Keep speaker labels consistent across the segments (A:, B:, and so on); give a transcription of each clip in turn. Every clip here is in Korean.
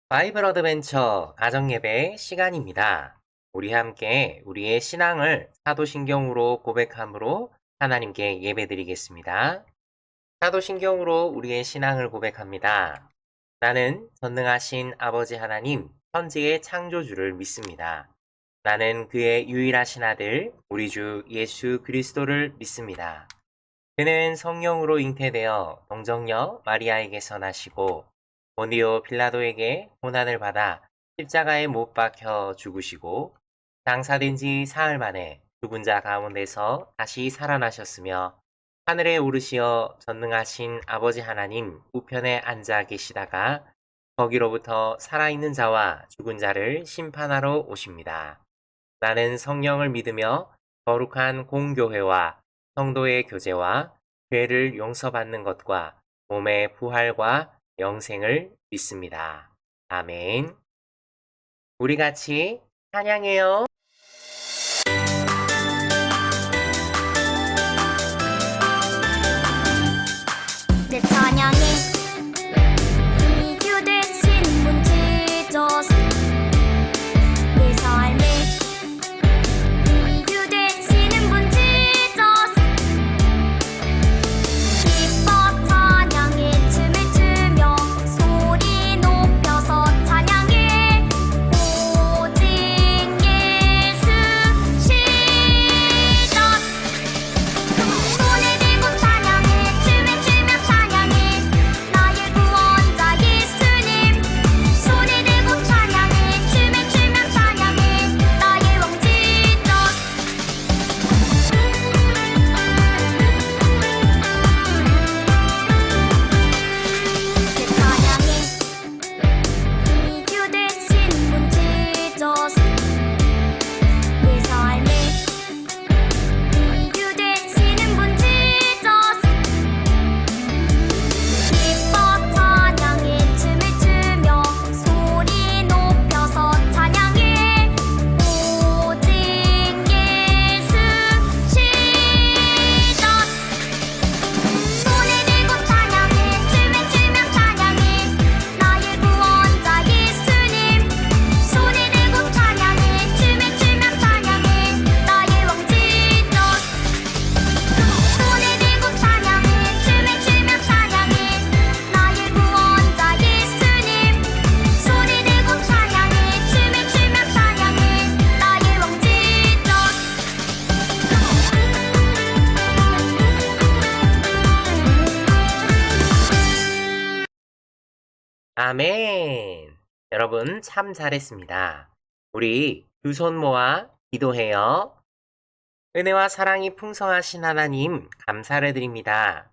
A: 바이블 어드벤처 가정예배 시간입니다. 우리 함께 우리의 신앙을 사도신경으로 고백함으로 하나님께 예배드리겠습니다. 사도신경으로 우리의 신앙을 고백합니다. 나는 전능하신 아버지 하나님, 천지의 창조주를 믿습니다. 나는 그의 유일하신 아들, 우리 주 예수 그리스도를 믿습니다. 그는 성령으로 잉태되어 동정녀 마리아에게서 나시고 본디오 빌라도에게 고난을 받아 십자가에 못 박혀 죽으시고 장사된 지 사흘 만에 죽은 자 가운데서 다시 살아나셨으며 하늘에 오르시어 전능하신 아버지 하나님 우편에 앉아 계시다가 거기로부터 살아있는 자와 죽은 자를 심판하러 오십니다. 나는 성령을 믿으며 거룩한 공교회와 성도의 교제와 죄를 용서받는 것과 몸의 부활과 영생을 믿습니다. 아멘. 우리 같이 찬양해요.
B: 내 찬양에 이유 되신 분 지저스 내 삶에 이유 되시는 분 지저스 기뻐 찬양에 춤을 추며 소리 높여서 찬양해 오직 예수 지저스 손을 들고 찬양해 춤을 추며 찬양해 나의 구원자 예수님 손을 들고 찬양해 춤을 추며 찬양해 나의 왕 지저스 내 찬양에 이유 되신 분 지저스 내 삶에 이유 되시는 분 지저스 기뻐 찬양에 춤을 추며 소리 높여서 찬양해 오직 예수 지저스 손을 들고 찬양해 춤을 추며 찬양해 나의 구원자 예수님 손을 들고 찬양해 춤을 추며 찬양해 나의 왕 지저스 손을 들고 찬양해 춤을 추며 찬양해 나의 구원자 예수님 손을 들고 찬양해 춤을 추며 찬양해 나의 왕 지저스
A: 아멘. 여러분 참 잘했습니다. 우리 두 손 모아 기도해요. 은혜와 사랑이 풍성하신 하나님 감사를 드립니다.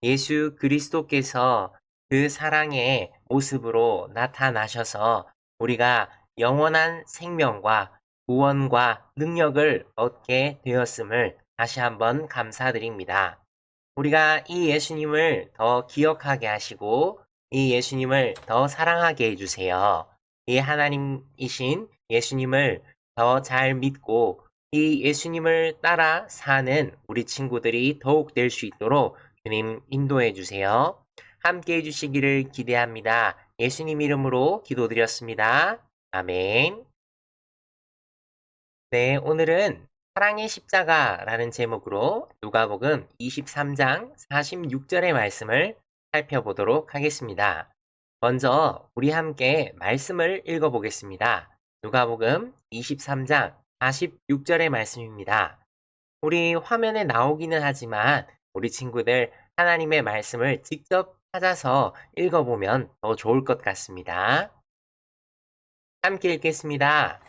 A: 예수 그리스도께서 그 사랑의 모습으로 나타나셔서 우리가 영원한 생명과 구원과 능력을 얻게 되었음을 다시 한번 감사드립니다. 우리가 이 예수님을 더 기억하게 하시고 이 예수님을 더 사랑하게 해주세요. 이 하나님이신 예수님을 더 잘 믿고 이 예수님을 따라 사는 우리 친구들이 더욱 될 수 있도록 주님 인도해 주세요. 함께 해주시기를 기대합니다. 예수님 이름으로 기도드렸습니다. 아멘. 네, 오늘은 사랑의 십자가라는 제목으로 누가복음 23장 46절의 말씀을 살펴보도록 하겠습니다. 먼저 우리 함께 말씀을 읽어보겠습니다. 누가복음 23장 46절의 말씀입니다. 우리 화면에 나오기는 하지만 우리 친구들 하나님의 말씀을 직접 찾아서 읽어보면 더 좋을 것 같습니다. 함께 읽겠습니다.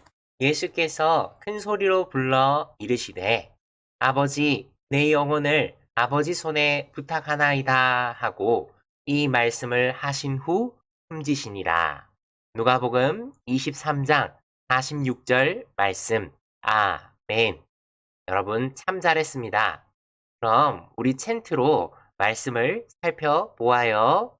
A: 예수께서 큰 소리로 불러 이르시되 아버지 내 영혼을 아버지 손에 부탁하나이다 하고 이 말씀을 하신 후 숨지시니라. 누가복음 23장 46절 말씀. 아멘. 여러분 참 잘했습니다. 그럼 우리 챈트로 말씀을 살펴보아요.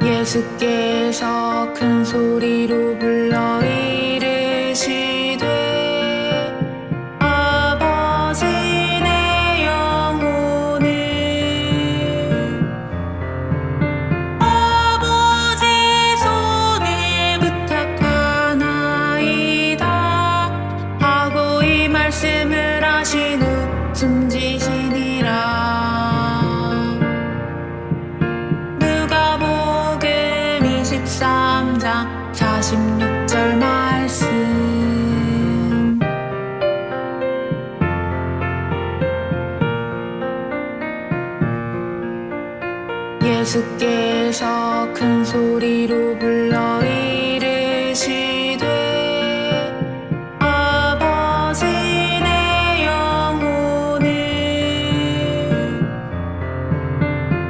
C: 예수께서 큰 소리로 불러 이르시되 아버지 내 영혼을 예수께서 큰 소리로 불러 이르시되 아버지 내 영혼을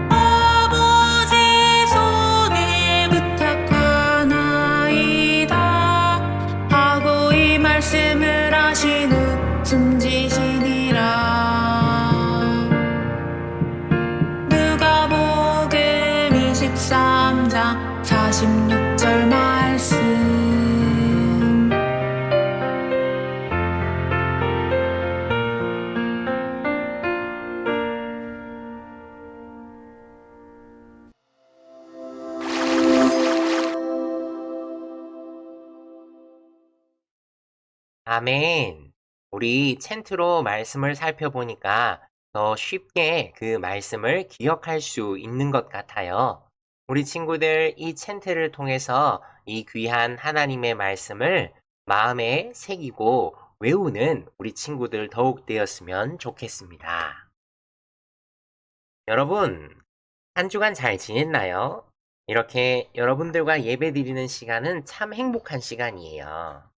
C: 아버지 손에 부탁하나이다 하고 이 말씀을 하신 후 숨지시니라. 누가복음 23장 46절 말씀.
A: 아멘. 우리 챈트로 말씀을 살펴보니까 더 쉽게 그 말씀을 기억할 수 있는 것 같아요. 우리 친구들 이 챈트를 통해서 이 귀한 하나님의 말씀을 마음에 새기고 외우는 우리 친구들 더욱 되었으면 좋겠습니다. 여러분, 한 주간 잘 지냈나요? 이렇게 여러분들과 예배 드리는 시간은 참 행복한 시간이에요.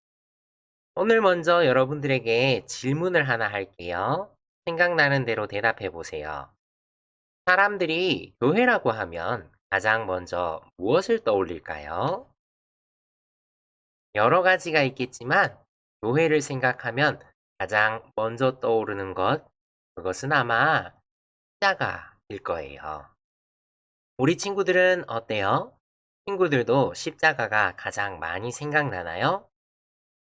A: 오늘 먼저 여러분들에게 질문을 하나 할게요. 생각나는 대로 대답해 보세요. 사람들이 교회라고 하면 가장 먼저 무엇을 떠올릴까요? 여러 가지가 있겠지만 교회를 생각하면 가장 먼저 떠오르는 그것은 아마 십자가일 거예요. 우리 친구들은 어때요? 친구들도 십자가가 가장 많이 생각나나요?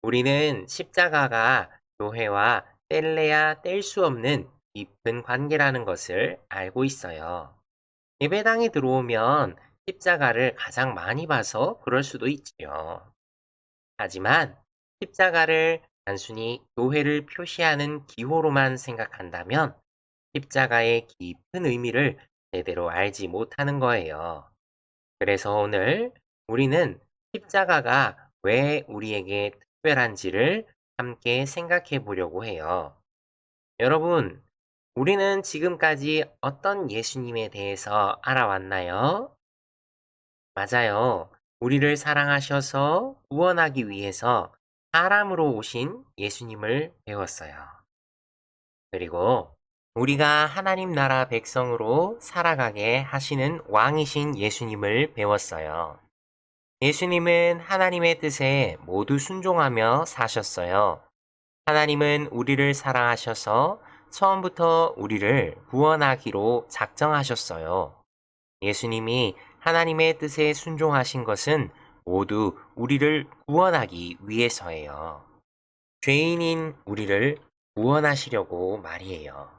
A: 우리는 십자가가 교회와 뗄래야 뗄 수 없는 깊은 관계라는 것을 알고 있어요. 예배당에 들어오면 십자가를 가장 많이 봐서 그럴 수도 있지요. 하지만 십자가를 단순히 교회를 표시하는 기호로만 생각한다면 십자가의 깊은 의미를 제대로 알지 못하는 거예요. 그래서 오늘 우리는 십자가가 왜 우리에게 특별한지를 함께 생각해 보려고 해요. 여러분, 우리는 지금까지 어떤 예수님에 대해서 알아왔나요? 맞아요. 우리를 사랑하셔서 구원하기 위해서 사람으로 오신 예수님을 배웠어요. 그리고 우리가 하나님 나라 백성으로 살아가게 하시는 왕이신 예수님을 배웠어요. 예수님은 하나님의 뜻에 모두 순종하며 사셨어요. 하나님은 우리를 사랑하셔서 처음부터 우리를 구원하기로 작정하셨어요. 예수님이 하나님의 뜻에 순종하신 것은 모두 우리를 구원하기 위해서예요. 죄인인 우리를 구원하시려고 말이에요.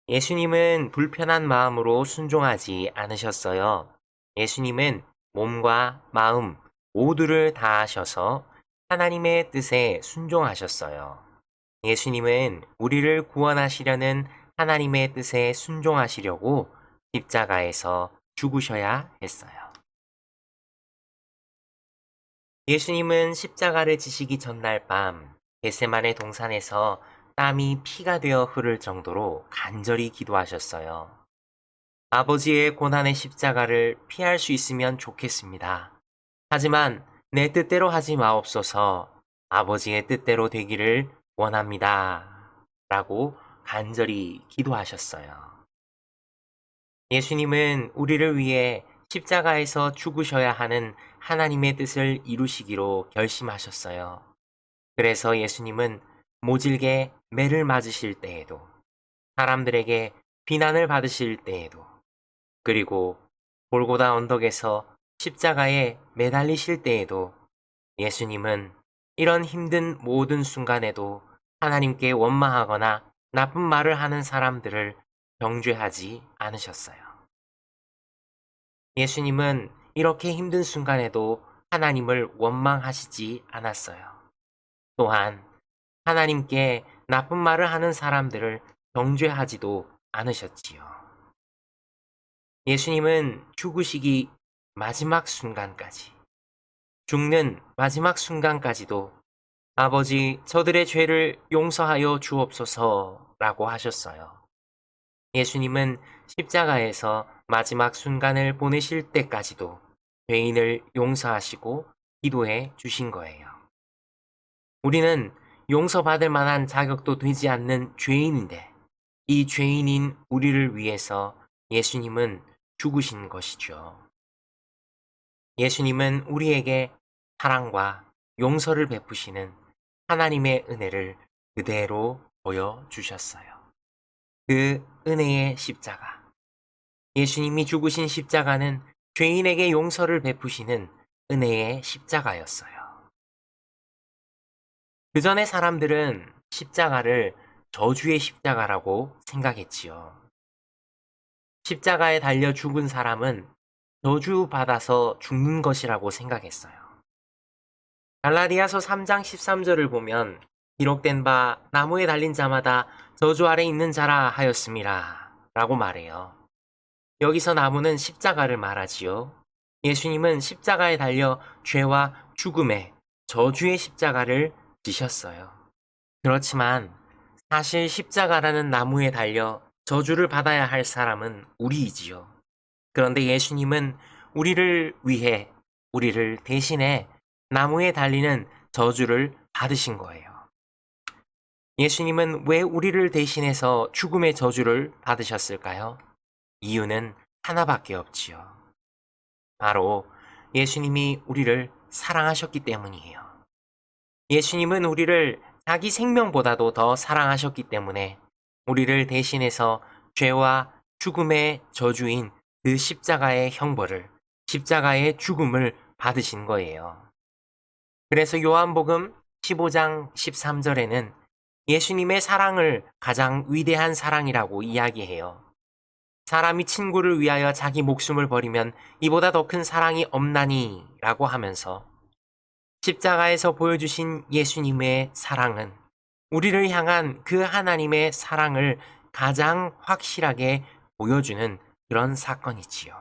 A: 예수님은 불편한 마음으로 순종하지 않으셨어요. 예수님은 몸과 마음 모두를 다하셔서 하나님의 뜻에 순종하셨어요. 예수님은 우리를 구원하시려는 하나님의 뜻에 순종하시려고 십자가에서 죽으셔야 했어요. 예수님은 십자가를 지시기 전날 밤 겟세마네 동산에서 땀이 피가 되어 흐를 정도로 간절히 기도하셨어요. 아버지의 고난의 십자가를 피할 수 있으면 좋겠습니다. 하지만 내 뜻대로 하지 마옵소서. 아버지의 뜻대로 되기를 원합니다. 라고 간절히 기도하셨어요. 예수님은 우리를 위해 십자가에서 죽으셔야 하는 하나님의 뜻을 이루시기로 결심하셨어요. 그래서 예수님은 모질게 매를 맞으실 때에도, 사람들에게 비난을 받으실 때에도, 그리고 골고다 언덕에서 십자가에 매달리실 때에도 예수님은 이런 힘든 모든 순간에도 하나님께 원망하거나 나쁜 말을 하는 사람들을 정죄하지 않으셨어요. 예수님은 이렇게 힘든 순간에도 하나님을 원망하시지 않았어요. 또한 하나님께 나쁜 말을 하는 사람들을 정죄하지도 않으셨지요. 예수님은 죽으시기 마지막 순간까지, 죽는 마지막 순간까지도 아버지, 저들의 죄를 용서하여 주옵소서 라고 하셨어요. 예수님은 십자가에서 마지막 순간을 보내실 때까지도 죄인을 용서하시고 기도해 주신 거예요. 우리는 용서받을 만한 자격도 되지 않는 죄인인데 이 죄인인 우리를 위해서 예수님은 죽으신 것이죠. 예수님은 우리에게 사랑과 용서를 베푸시는 하나님의 은혜를 그대로 보여주셨어요. 그 은혜의 십자가. 예수님이 죽으신 십자가는 죄인에게 용서를 베푸시는 은혜의 십자가였어요. 그 전에 사람들은 십자가를 저주의 십자가라고 생각했지요. 십자가에 달려 죽은 사람은 저주받아서 죽는 것이라고 생각했어요. 갈라디아서 3장 13절을 보면 기록된 바 나무에 달린 자마다 저주 아래 있는 자라 하였음이라 라고 말해요. 여기서 나무는 십자가를 말하지요. 예수님은 십자가에 달려 죄와 죽음의 저주의 십자가를 지셨어요. 그렇지만 사실 십자가라는 나무에 달려 저주를 받아야 할 사람은 우리이지요. 그런데 예수님은 우리를 위해, 우리를 대신해 나무에 달리는 저주를 받으신 거예요. 예수님은 왜 우리를 대신해서 죽음의 저주를 받으셨을까요? 이유는 하나밖에 없지요. 바로 예수님이 우리를 사랑하셨기 때문이에요. 예수님은 우리를 자기 생명보다도 더 사랑하셨기 때문에 우리를 대신해서 죄와 죽음의 저주인 그 십자가의 형벌을, 십자가의 죽음을 받으신 거예요. 그래서 요한복음 15장 13절에는 예수님의 사랑을 가장 위대한 사랑이라고 이야기해요. 사람이 친구를 위하여 자기 목숨을 버리면 이보다 더 큰 사랑이 없나니 라고 하면서 십자가에서 보여주신 예수님의 사랑은 우리를 향한 그 하나님의 사랑을 가장 확실하게 보여주는 그런 사건이지요.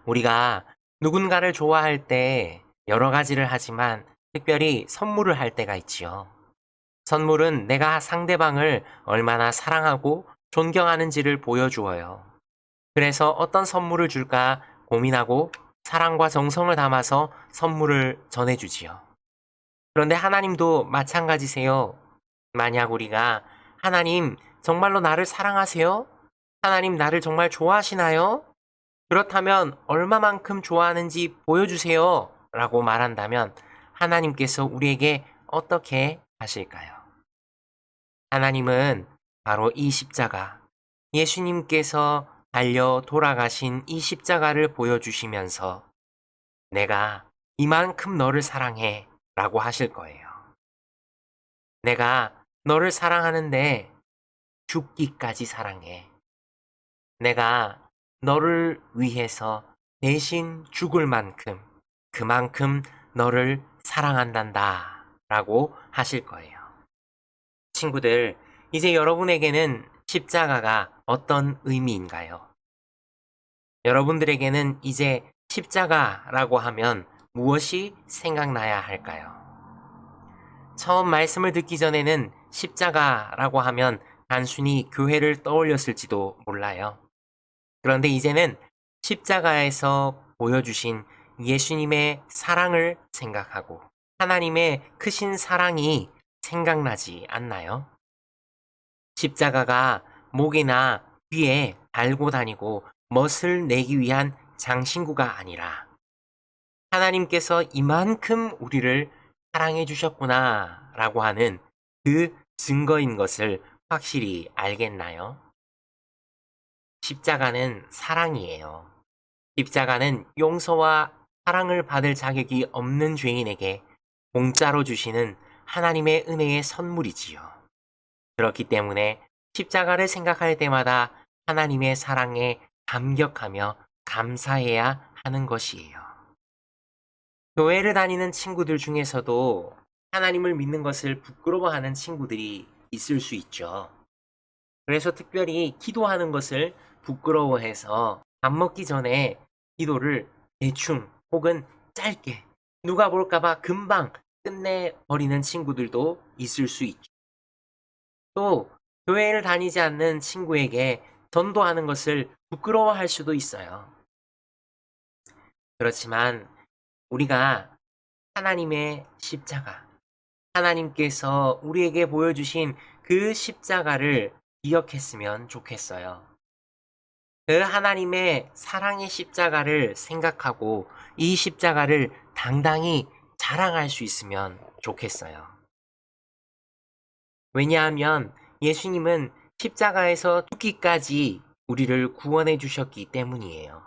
A: 우리가 누군가를 좋아할 때 여러 가지를 하지만 특별히 선물을 할 때가 있지요. 선물은 내가 상대방을 얼마나 사랑하고 존경하는지를 보여주어요. 그래서 어떤 선물을 줄까 고민하고 사랑과 정성을 담아서 선물을 전해주지요. 그런데 하나님도 마찬가지세요. 만약 우리가 하나님 정말로 나를 사랑하세요? 하나님 나를 정말 좋아하시나요? 그렇다면 얼마만큼 좋아하는지 보여주세요 라고 말한다면 하나님께서 우리에게 어떻게 하실까요? 하나님은 바로 이 십자가, 예수님께서 달려 돌아가신 이 십자가를 보여주시면서 내가 이만큼 너를 사랑해 라고 하실 거예요. 내가 너를 사랑하는데 죽기까지 사랑해. 내가 너를 위해서 대신 죽을 만큼, 그만큼 너를 사랑한단다 라고 하실 거예요. 친구들, 이제 여러분에게는 십자가가 어떤 의미인가요? 여러분들에게는 이제 십자가라고 하면 무엇이 생각나야 할까요? 처음 말씀을 듣기 전에는 십자가라고 하면 단순히 교회를 떠올렸을지도 몰라요. 그런데 이제는 십자가에서 보여주신 예수님의 사랑을 생각하고 하나님의 크신 사랑이 생각나지 않나요? 십자가가 목이나 귀에 달고 다니고 멋을 내기 위한 장신구가 아니라 하나님께서 이만큼 우리를 사랑해 주셨구나 라고 하는 그 증거인 것을 확실히 알겠나요? 십자가는 사랑이에요. 십자가는 용서와 사랑을 받을 자격이 없는 죄인에게 공짜로 주시는 하나님의 은혜의 선물이지요. 그렇기 때문에 십자가를 생각할 때마다 하나님의 사랑에 감격하며 감사해야 하는 것이에요. 교회를 다니는 친구들 중에서도 하나님을 믿는 것을 부끄러워하는 친구들이 있을 수 있죠. 그래서 특별히 기도하는 것을 부끄러워해서 밥 먹기 전에 기도를 대충 혹은 짧게 누가 볼까봐 금방 끝내버리는 친구들도 있을 수 있죠. 또 교회를 다니지 않는 친구에게 전도하는 것을 부끄러워할 수도 있어요. 그렇지만 우리가 하나님의 십자가, 하나님께서 우리에게 보여주신 그 십자가를 기억했으면 좋겠어요. 그 하나님의 사랑의 십자가를 생각하고 이 십자가를 당당히 자랑할 수 있으면 좋겠어요. 왜냐하면 예수님은 십자가에서 죽기까지 우리를 구원해 주셨기 때문이에요.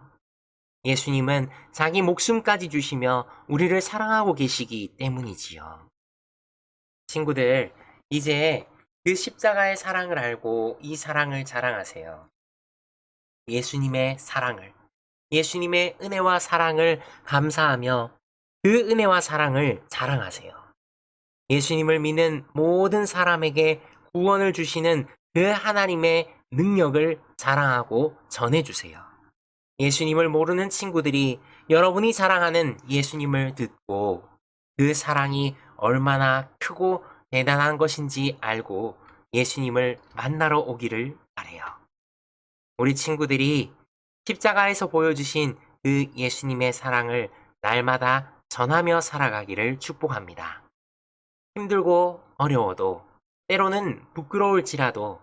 A: 예수님은 자기 목숨까지 주시며 우리를 사랑하고 계시기 때문이지요. 친구들, 이제 그 십자가의 사랑을 알고 이 사랑을 자랑하세요. 예수님의 사랑을, 예수님의 은혜와 사랑을 감사하며 그 은혜와 사랑을 자랑하세요. 예수님을 믿는 모든 사람에게 구원을 주시는 그 하나님의 능력을 자랑하고 전해주세요. 예수님을 모르는 친구들이 여러분이 자랑하는 예수님을 듣고 그 사랑이 얼마나 크고 대단한 것인지 알고 예수님을 만나러 오기를 바래요. 우리 친구들이 십자가에서 보여주신 그 예수님의 사랑을 날마다 전하며 살아가기를 축복합니다. 힘들고 어려워도 때로는 부끄러울지라도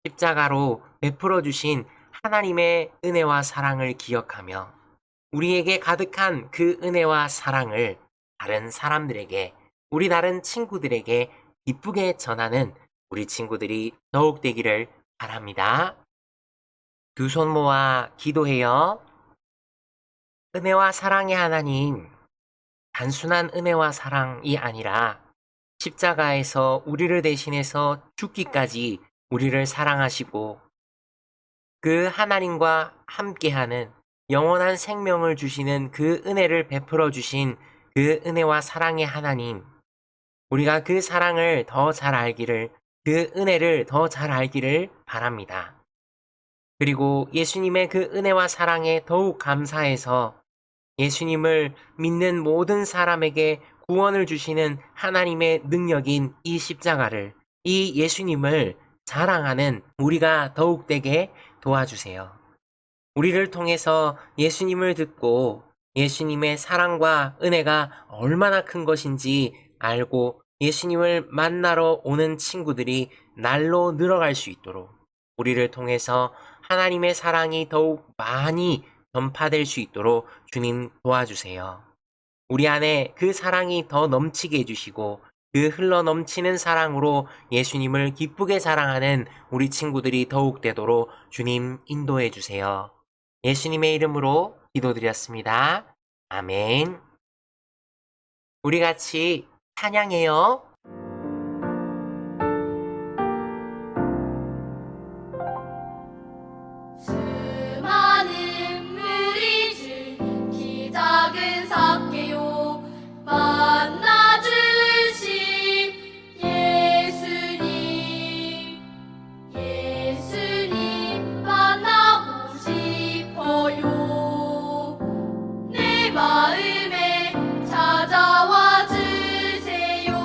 A: 십자가로 베풀어 주신 하나님의 은혜와 사랑을 기억하며 우리에게 가득한 그 은혜와 사랑을 다른 사람들에게, 우리 다른 친구들에게 기쁘게 전하는 우리 친구들이 더욱 되기를 바랍니다. 두 손 모아 기도해요. 은혜와 사랑의 하나님, 단순한 은혜와 사랑이 아니라 십자가에서 우리를 대신해서 죽기까지 우리를 사랑하시고 그 하나님과 함께하는 영원한 생명을 주시는 그 은혜를 베풀어 주신 그 은혜와 사랑의 하나님, 우리가 그 사랑을 더 잘 알기를, 그 은혜를 더 잘 알기를 바랍니다. 그리고 예수님의 그 은혜와 사랑에 더욱 감사해서 예수님을 믿는 모든 사람에게 구원을 주시는 하나님의 능력인 이 십자가를, 이 예수님을 자랑하는 우리가 더욱 되게 도와주세요. 우리를 통해서 예수님을 듣고 예수님의 사랑과 은혜가 얼마나 큰 것인지 알고 예수님을 만나러 오는 친구들이 날로 늘어갈 수 있도록 우리를 통해서 하나님의 사랑이 더욱 많이 전파될 수 있도록 주님 도와주세요. 우리 안에 그 사랑이 더 넘치게 해주시고 그 흘러 넘치는 사랑으로 예수님을 기쁘게 자랑하는 우리 친구들이 더욱 되도록 주님 인도해 주세요. 예수님의 이름으로 기도드렸습니다. 아멘. 우리 같이 찬양해요.
B: 수많은 무리들 키 작은 삭개요 만나주신 예수님 만나고 싶어요. 내 마음에 찾아와 주세요.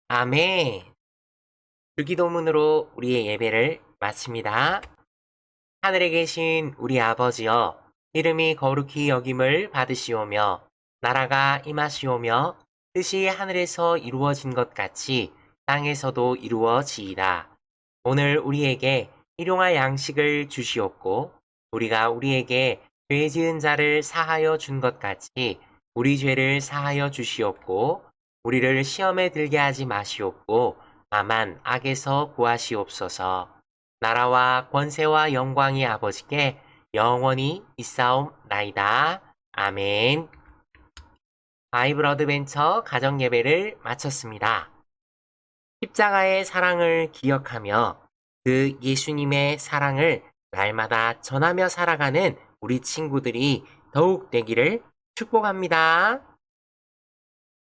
A: 아멘. 주기도문으로 우리의 예배를 마칩니다. 하늘에 계신 우리 아버지여, 이름이 거룩히 여김을 받으시오며, 나라가 임하시오며, 뜻이 하늘에서 이루어진 것 같이 땅에서도 이루어지이다. 오늘 우리에게 일용할 양식을 주시옵고, 우리가 우리에게 죄 지은 자를 사하여 준 것 같이 우리 죄를 사하여 주시옵고, 우리를 시험에 들게 하지 마시옵고, 다만 악에서 구하시옵소서. 나라와 권세와 영광이 아버지께 영원히 있사옵나이다. 아멘. 바이블 어드벤처 가정예배를 마쳤습니다. 십자가의 사랑을 기억하며 그 예수님의 사랑을 날마다 전하며 살아가는 우리 친구들이 더욱 되기를 축복합니다.